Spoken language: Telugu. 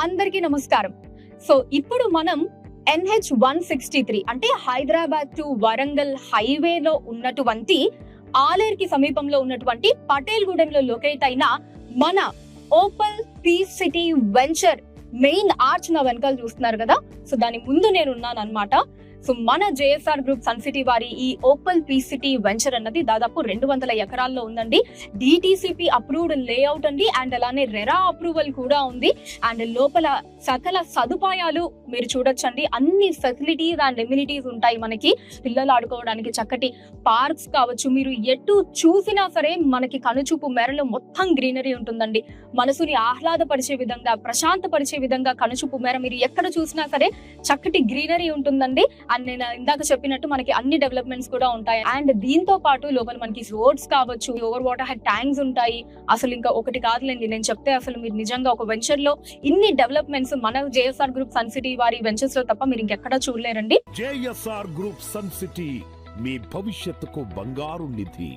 అందరికీ నమస్కారం. సో ఇప్పుడు మనం NH-163 అంటే హైదరాబాద్ టు వరంగల్ హైవేలో ఉన్నటువంటి ఆలేరుకి సమీపంలో ఉన్నటువంటి పటేల్గూడెంలో లొకేట్ అయిన మన Opal Peace City venture main arch నా వెనకాల చూస్తున్నారు కదా. సో దాని ముందు నేను ఉన్నాను అనమాట. సో మన జేఎస్ఆర్ గ్రూప్ సన్ సిటీ వారి ఈ ఓపల్ పీస్ సిటీ వెంచర్ అన్నది దాదాపు 200 ఎకరాల్లో ఉందండి. DTCP అప్రూవ్డ్ లేఅవుట్ అండి, అండ్ అలానే రెరా అప్రూవల్ కూడా ఉంది. అండ్ లోపల సకల సదుపాయాలు మీరు చూడొచ్చండి. అన్ని ఫెసిలిటీస్ అండ్ ఎమ్యూనిటీస్ ఉంటాయి. మనకి పిల్లలు ఆడుకోవడానికి చక్కటి పార్క్స్ కావచ్చు. మీరు ఎటు చూసినా సరే మనకి కనుచూపు మేరలో మొత్తం గ్రీనరీ ఉంటుందండి. మనసుని ఆహ్లాదపరిచే విధంగా, ప్రశాంతపరిచే విధంగా కనుచూపు మేర మీరు ఎక్కడ చూసినా సరే చక్కటి గ్రీనరీ ఉంటుందండి. అండ్ నేను ఇందాక చెప్పినట్టు మనకి అన్ని డెవలప్మెంట్స్ కూడా ఉంటాయి. అండ్ దీంతో పాటు లోపల మనకి రోడ్స్ కావచ్చు, ఓవర్ వాటర్ హెడ్ ట్యాంక్స్ ఉంటాయి. అసలు ఇంకా ఒకటి కాదులేండి, నేను చెప్తే అసలు మీరు నిజంగా ఒక వెంచర్ లో ఇన్ని డెవలప్మెంట్స్ మన జేఎస్ఆర్ గ్రూప్ సన్ సిటీ వారి వెంచర్స్ లో తప్ప మీరు ఇంకెక్కడా చూడలేరండి. జేఎస్ఆర్ గ్రూప్ సన్ సిటీ, మీ భవిష్యత్తుకు బంగారు నిధి.